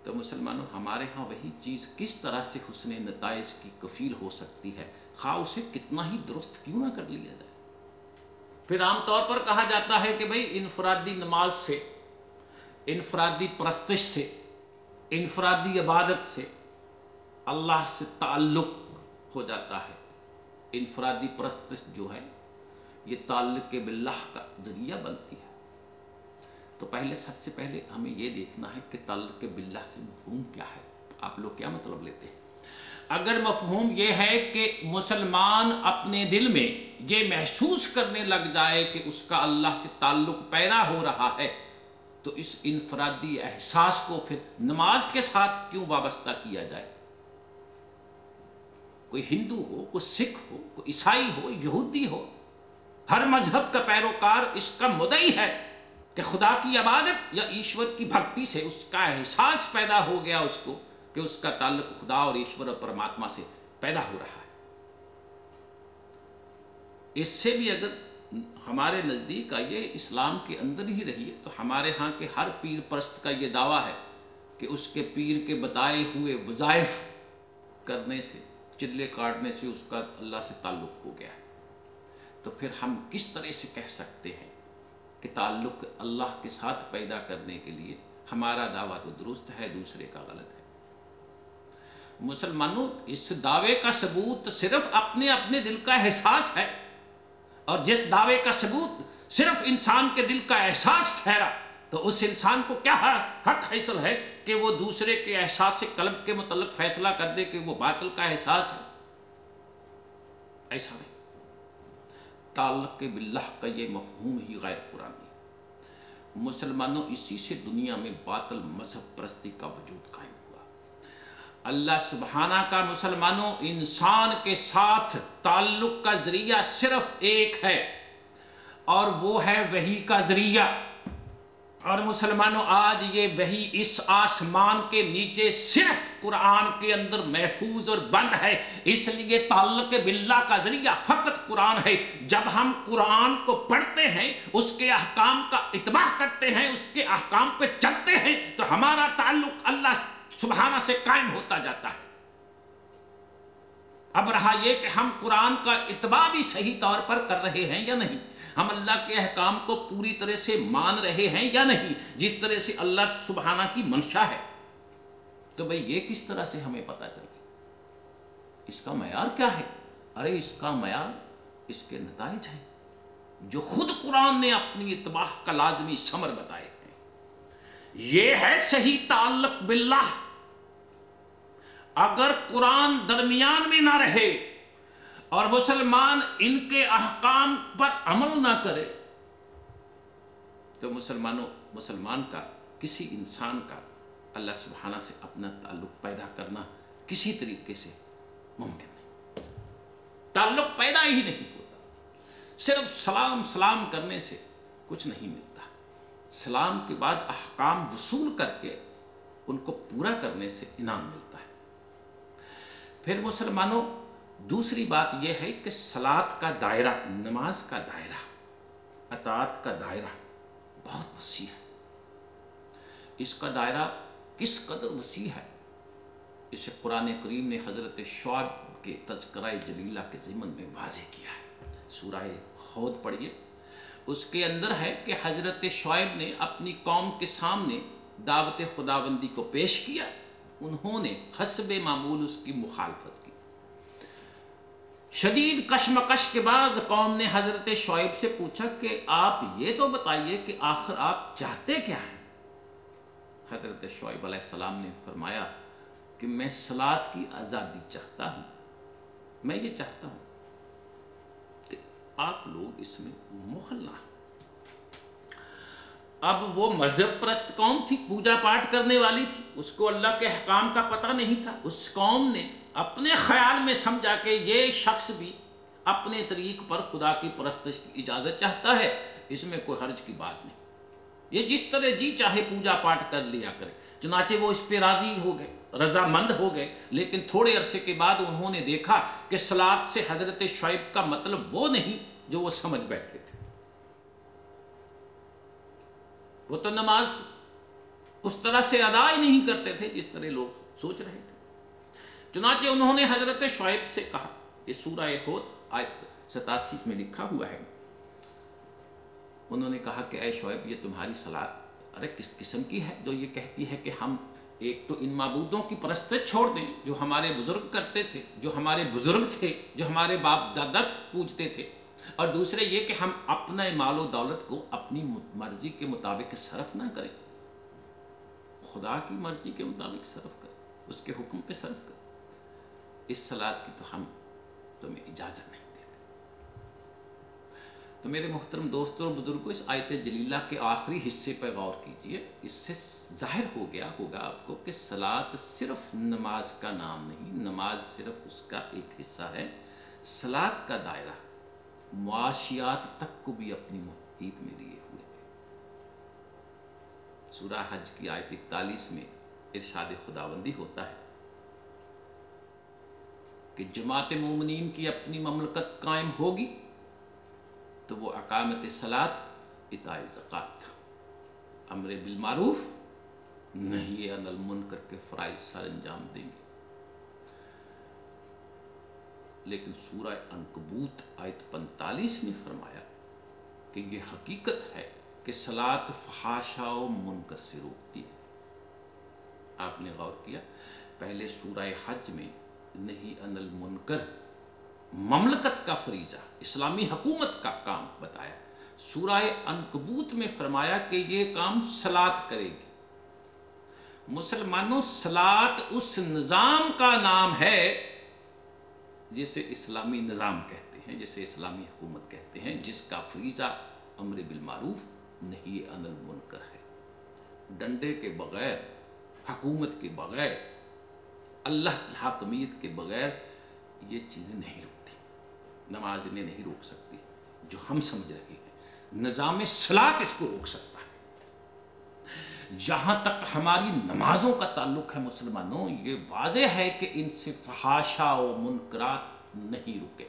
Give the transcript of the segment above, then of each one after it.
تو مسلمانوں ہمارے ہاں وہی چیز کس طرح سے حسن نتائج کی کفیل ہو سکتی ہے، خواہ اسے کتنا ہی درست کیوں نہ کر لیا جائے۔ پھر عام طور پر کہا جاتا ہے کہ بھئی انفرادی نماز سے، انفرادی پرستش سے، انفرادی عبادت سے اللہ سے تعلق ہو جاتا ہے۔ انفرادی پرستش جو ہے یہ تعلق باللہ کا ذریعہ بنتی ہے۔ تو سب سے پہلے ہمیں یہ دیکھنا ہے کہ تعلق باللہ سے مفہوم کیا ہے، آپ لوگ کیا مطلب لیتے ہیں؟ اگر مفہوم یہ ہے کہ مسلمان اپنے دل میں یہ محسوس کرنے لگ جائے کہ اس کا اللہ سے تعلق پیدا ہو رہا ہے، تو اس انفرادی احساس کو پھر نماز کے ساتھ کیوں وابستہ کیا جائے؟ کوئی ہندو ہو، کوئی سکھ ہو، کوئی عیسائی ہو، یہودی ہو، ہر مذہب کا پیروکار اس کا مدعی ہے کہ خدا کی عبادت یا ایشور کی بھکتی سے اس کا احساس پیدا ہو گیا، اس کو کہ اس کا تعلق خدا اور ایشور اور پرماتما سے پیدا ہو رہا ہے۔ اس سے بھی اگر ہمارے نزدیک آئیے اسلام کے اندر ہی رہیے تو ہمارے ہاں کے ہر پیر پرست کا یہ دعویٰ ہے کہ اس کے پیر کے بتائے ہوئے وظائف کرنے سے، چلے کاٹنے سے اس کا اللہ سے تعلق ہو گیا ہے۔ تو پھر ہم کس طرح سے کہہ سکتے ہیں کہ تعلق اللہ کے ساتھ پیدا کرنے کے لیے ہمارا دعویٰ تو درست ہے، دوسرے کا غلط ہے؟ مسلمانوں اس دعوے کا ثبوت صرف اپنے دل کا احساس ہے، اور جس دعوے کا ثبوت صرف انسان کے دل کا احساس ٹھہرا تو اس انسان کو کیا حق حاصل ہے کہ وہ دوسرے کے احساس قلب کے متعلق فیصلہ کر دے کہ وہ باطل کا احساس ہے؟ ایسا نہیں۔ تعلق باللہ کا یہ مفہوم ہی غیر قرآنی۔ مسلمانوں اسی سے دنیا میں باطل مذہب پرستی کا وجود قائم ہوا۔ اللہ سبحانہ کا مسلمانوں انسان کے ساتھ تعلق کا ذریعہ صرف ایک ہے، اور وہ ہے وحی کا ذریعہ۔ اور مسلمانوں آج یہ وحی اس آسمان کے نیچے صرف قرآن کے اندر محفوظ اور بند ہے، اس لیے تعلق باللہ کا ذریعہ فقط قرآن ہے۔ جب ہم قرآن کو پڑھتے ہیں، اس کے احکام کا اتباع کرتے ہیں، اس کے احکام پہ چلتے ہیں، تو ہمارا تعلق اللہ سبحانہ سے قائم ہوتا جاتا ہے۔ اب رہا یہ کہ ہم قرآن کا اتباع بھی صحیح طور پر کر رہے ہیں یا نہیں، ہم اللہ کے احکام کو پوری طرح سے مان رہے ہیں یا نہیں، جس طرح سے اللہ سبحانہ کی منشا ہے۔ تو بھئی یہ کس طرح سے ہمیں پتہ چلے؟ اس کا معیار کیا ہے؟ ارے اس کا معیار اس کے نتائج ہیں جو خود قرآن نے اپنی اتباع کا لازمی ثمر بتائے ہیں۔ یہ ہے صحیح تعلق باللہ۔ اگر قرآن درمیان میں نہ رہے اور مسلمان ان کے احکام پر عمل نہ کرے تو مسلمان کا، کسی انسان کا اللہ سبحانہ سے اپنا تعلق پیدا کرنا کسی طریقے سے ممکن نہیں۔ تعلق پیدا ہی نہیں ہوتا۔ صرف سلام کرنے سے کچھ نہیں ملتا۔ سلام کے بعد احکام وصول کر کے ان کو پورا کرنے سے انعام ملتا ہے۔ پھر مسلمانوں دوسری بات یہ ہے کہ صلاۃ کا دائرہ، نماز کا دائرہ، اطاعت کا دائرہ بہت وسیع ہے۔ اس کا دائرہ کس قدر وسیع ہے، اسے قرآن کریم نے حضرت شعیب کے تذکرہ جلیلہ کے ضمن میں واضح کیا ہے۔ سورہ ہود پڑھیے، اس کے اندر ہے کہ حضرت شعیب نے اپنی قوم کے سامنے دعوت خداوندی کو پیش کیا، انہوں نے حسب معمول اس کی مخالفت کی۔ شدید کشمکش کے بعد قوم نے حضرت شعیب سے پوچھا کہ آپ یہ تو بتائیے کہ آخر آپ چاہتے کیا ہیں؟ حضرت شعیب علیہ السلام نے فرمایا کہ میں صلاۃ کی آزادی چاہتا ہوں، میں یہ چاہتا ہوں کہ آپ لوگ اس میں مخل نہ ہوں۔ اب وہ مذہب پرست قوم تھی، پوجا پاٹ کرنے والی تھی، اس کو اللہ کے احکام کا پتہ نہیں تھا۔ اس قوم نے اپنے خیال میں سمجھا کہ یہ شخص بھی اپنے طریق پر خدا کی پرستش کی اجازت چاہتا ہے، اس میں کوئی حرج کی بات نہیں، یہ جس طرح جی چاہے پوجا پاٹ کر لیا کرے۔ چنانچہ وہ اس پہ راضی ہو گئے، رضامند ہو گئے۔ لیکن تھوڑے عرصے کے بعد انہوں نے دیکھا کہ صلاۃ سے حضرت شعیب کا مطلب وہ نہیں جو وہ سمجھ بیٹھے تھے۔ وہ تو نماز اس طرح سے ادا ہی نہیں کرتے تھے جس طرح لوگ سوچ رہے تھے۔ چنانچہ انہوں نے حضرت شعیب سے کہا، یہ سورہ ہود آیت 87 میں لکھا ہوا ہے، انہوں نے کہا کہ اے شعیب یہ تمہاری صلاۃ ارے کس قسم کی ہے جو یہ کہتی ہے کہ ہم ایک تو ان معبودوں کی پرستش چھوڑ دیں جو ہمارے بزرگ کرتے تھے، جو ہمارے بزرگ تھے، جو ہمارے باپ دادا پوجتے تھے، اور دوسرے یہ کہ ہم اپنے مال و دولت کو اپنی مرضی کے مطابق صرف نہ کریں، خدا کی مرضی کے مطابق صرف کریں، اس کے حکم پہ صرف کریں، اس صلاۃ کی تو ہم تمہیں اجازت نہیں دیتے۔ تو میرے محترم دوستوں اور بزرگوں، اس آیت جلیلہ کے آخری حصے پر غور کیجئے، اس سے ظاہر ہو گیا ہوگا آپ کو کہ صلاۃ صرف نماز کا نام نہیں، نماز صرف اس کا ایک حصہ ہے، صلاۃ کا دائرہ معاشیات تک کو بھی اپنی محیط میں لیے ہوئے ہے۔ سورہ حج کی آیت 41 میں ارشاد خداوندی ہوتا ہے کہ جماعت مومنین کی اپنی مملکت قائم ہوگی تو وہ اقامت صلاۃ، ایتاء زکوٰۃ، امر بالمعروف نہی عن المنکر کے فرائض سر انجام دیں گے۔ لیکن سورہ عنکبوت آیت 45 میں فرمایا کہ یہ حقیقت ہے کہ صلاۃ فحاشا و منکر سے روکتی ہے۔ آپ نے غور کیا، پہلے سورہ حج میں نہی عن المنکر مملکت کا فریضہ، اسلامی حکومت کا کام بتایا، سورہ عنکبوت میں فرمایا کہ یہ کام صلاۃ کرے گی۔ مسلمانوں، صلاۃ اس نظام کا نام ہے جسے اسلامی نظام کہتے ہیں، جسے اسلامی حکومت کہتے ہیں، جس کا فریضہ امر بالمعروف نہی عن المنکر ہے۔ ڈنڈے کے بغیر، حکومت کے بغیر، اللہ کی حاکمیت کے بغیر یہ چیزیں نہیں رکتی، نماز انہیں نہیں روک سکتی جو ہم سمجھ رہے ہیں، نظام صلاۃ اس کو روک سکتا ہے۔ جہاں تک ہماری نمازوں کا تعلق ہے مسلمانوں، یہ واضح ہے کہ ان سے فحاشا و منکرات نہیں رکے۔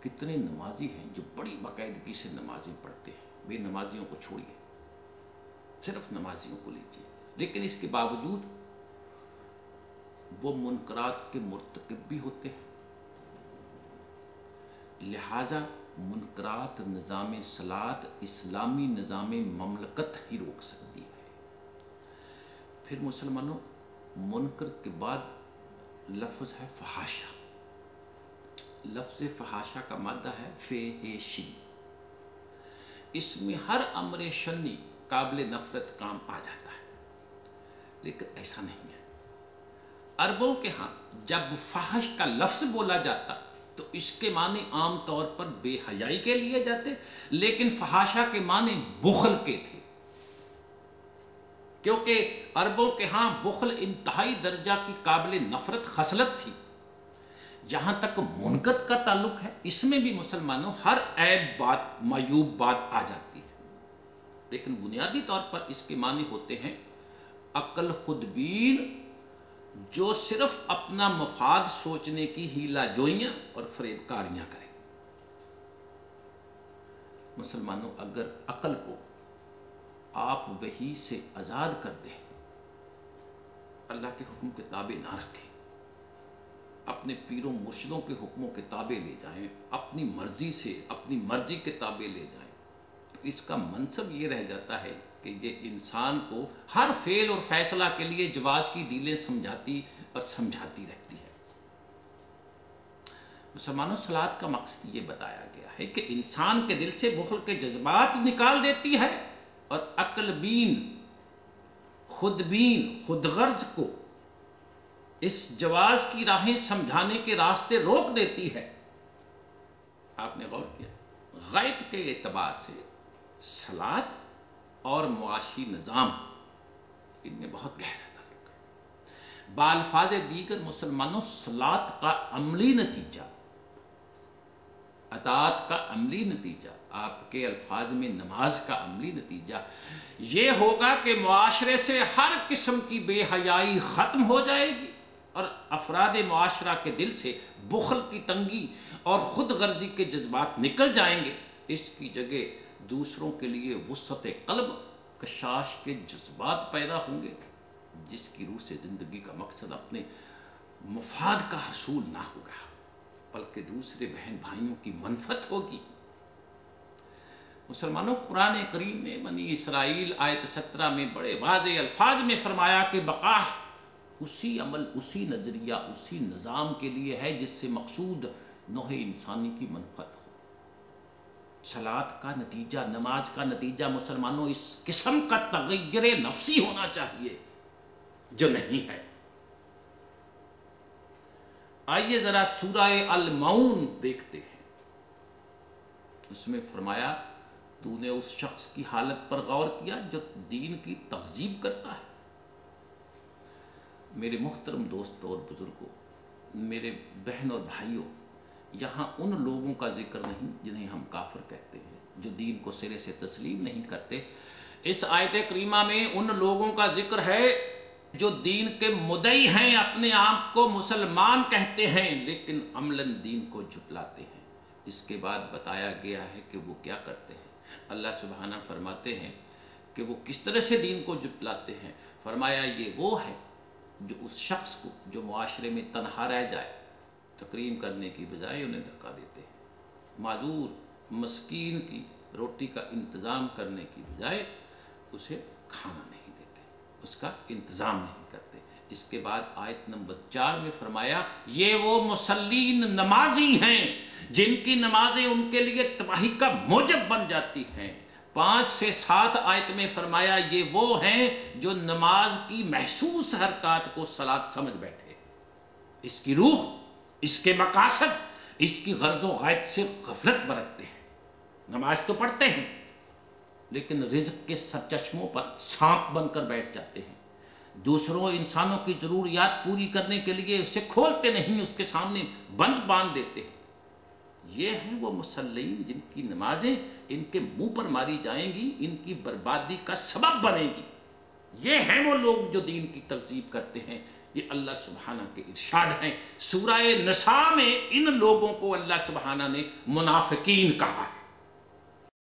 کتنے نمازی ہیں جو بڑی باقاعدگی سے نمازیں پڑھتے ہیں، بے نمازیوں کو چھوڑیے، صرف نمازیوں کو لیجیے، لیکن اس کے باوجود وہ منکرات کے مرتکب بھی ہوتے ہیں۔ لہذا منکرات نظام صلاۃ، اسلامی نظام مملکت ہی روک سکتی ہے۔ پھر مسلمانوں، منکر کے بعد لفظ ہے فحاشا۔ لفظ فحاشا کا مادہ ہے فحشی، اس میں ہر امر شنی قابل نفرت کام آ جاتا ہے، لیکن ایسا نہیں ہے۔ عربوں کے ہاں جب فحش کا لفظ بولا جاتا تو اس کے معنی عام طور پر بے حیائی کے لیے جاتے، لیکن فحاشا کے معنی بخل کے تھے، کیونکہ عربوں کے ہاں بخل انتہائی درجہ کی قابل نفرت خصلت تھی۔ جہاں تک منکر کا تعلق ہے، اس میں بھی مسلمانوں ہر عیب بات، معیوب بات آ جاتی ہے، لیکن بنیادی طور پر اس کے معنی ہوتے ہیں عقل خودبین، جو صرف اپنا مفاد سوچنے کی ہیلا جوئیاں اور فریب کاریاں کرے۔ مسلمانوں، اگر عقل کو آپ وحی سے آزاد کر دیں، اللہ کے حکم کے تابع نہ رکھیں، اپنے پیروں مرشدوں کے حکموں کے تابع لے جائیں، اپنی مرضی سے اپنی مرضی کے تابع لے جائیں، تو اس کا منصب یہ رہ جاتا ہے کہ یہ انسان کو ہر فعل اور فیصلہ کے لیے جواز کی ڈیلیں سمجھاتی اور سمجھاتی رہتی ہے۔ مسلمانوں، صلاۃ کا مقصد یہ بتایا گیا ہے کہ انسان کے دل سے بخل کے جذبات نکال دیتی ہے اور عقل بین، خود بین، خود غرض کو اس جواز کی راہیں سمجھانے کے راستے روک دیتی ہے۔ آپ نے غور کیا، غیب کے اعتبار سے صلاۃ اور معاشی نظام، ان میں بہت گہرا تعلق ہے۔ بالفاظ دیگر مسلمانوں، صلاۃ کا عملی نتیجہ، اطاعت کا عملی نتیجہ، آپ کے الفاظ میں نماز کا عملی نتیجہ یہ ہوگا کہ معاشرے سے ہر قسم کی بے حیائی ختم ہو جائے گی اور افراد معاشرہ کے دل سے بخل کی تنگی اور خود غرضی کے جذبات نکل جائیں گے۔ اس کی جگہ دوسروں کے لیے وسعت قلب کشاش کے جذبات پیدا ہوں گے، جس کی روح سے زندگی کا مقصد اپنے مفاد کا حصول نہ ہوگا بلکہ دوسرے بہن بھائیوں کی منفعت ہوگی۔ مسلمانوں، قرآن کریم نے بنی اسرائیل آیت 17 میں بڑے واضح الفاظ میں فرمایا کہ بقا اسی عمل، اسی نظریہ، اسی نظام کے لیے ہے جس سے مقصود نوع انسانی کی منفعت ہو۔ صلاۃ کا نتیجہ، نماز کا نتیجہ مسلمانوں اس قسم کا تغیر نفسی ہونا چاہیے جو نہیں ہے۔ آئیے ذرا سورہ المعون دیکھتے ہیں۔ اس میں فرمایا تو نے اس شخص کی حالت پر غور کیا جو دین کی تکذیب کرتا ہے۔ میرے محترم دوستوں اور بزرگوں، میرے بہن اور بھائیوں، یہاں ان لوگوں کا ذکر نہیں جنہیں ہم کافر کہتے ہیں، جو دین کو سرے سے تسلیم نہیں کرتے۔ اس آیت کریمہ میں ان لوگوں کا ذکر ہے جو دین کے مدعی ہیں، اپنے آپ کو مسلمان کہتے ہیں لیکن عملاً دین کو جھٹلاتے ہیں۔ اس کے بعد بتایا گیا ہے کہ وہ کیا کرتے ہیں۔ اللہ سبحانہ فرماتے ہیں کہ وہ کس طرح سے دین کو جھٹلاتے ہیں۔ فرمایا یہ وہ ہے جو اس شخص کو جو معاشرے میں تنہا رہ جائے، تکریم کرنے کی بجائے انہیں دھکا دیتے ہیں، معذور مسکین کی روٹی کا انتظام کرنے کی بجائے اسے کھانا نہیں دیتے، اس کا انتظام نہیں کرتے۔ اس کے بعد آیت نمبر 4 میں فرمایا یہ وہ مصلین نمازی ہیں جن کی نمازیں ان کے لیے تباہی کا موجب بن جاتی ہیں۔ 5 سے 7 آیت میں فرمایا یہ وہ ہیں جو نماز کی محسوس حرکات کو صلاۃ سمجھ بیٹھے، اس کی روح، اس کے مقاصد، اس کی غرض و غایت سے غفلت برتتے ہیں۔ نماز تو پڑھتے ہیں لیکن رزق کے سرچشموں پر سانپ بن کر بیٹھ جاتے ہیں، دوسروں انسانوں کی ضروریات پوری کرنے کے لیے اسے کھولتے نہیں، اس کے سامنے بند باندھ دیتے ہیں۔ یہ ہیں وہ مصلین جن کی نمازیں ان کے منہ پر ماری جائیں گی، ان کی بربادی کا سبب بنے گی۔ یہ ہیں وہ لوگ جو دین کی تکذیب کرتے ہیں۔ یہ اللہ سبحانہ کے ارشاد ہیں۔ سورہ نساء میں ان لوگوں کو اللہ سبحانہ نے منافقین کہا ہے۔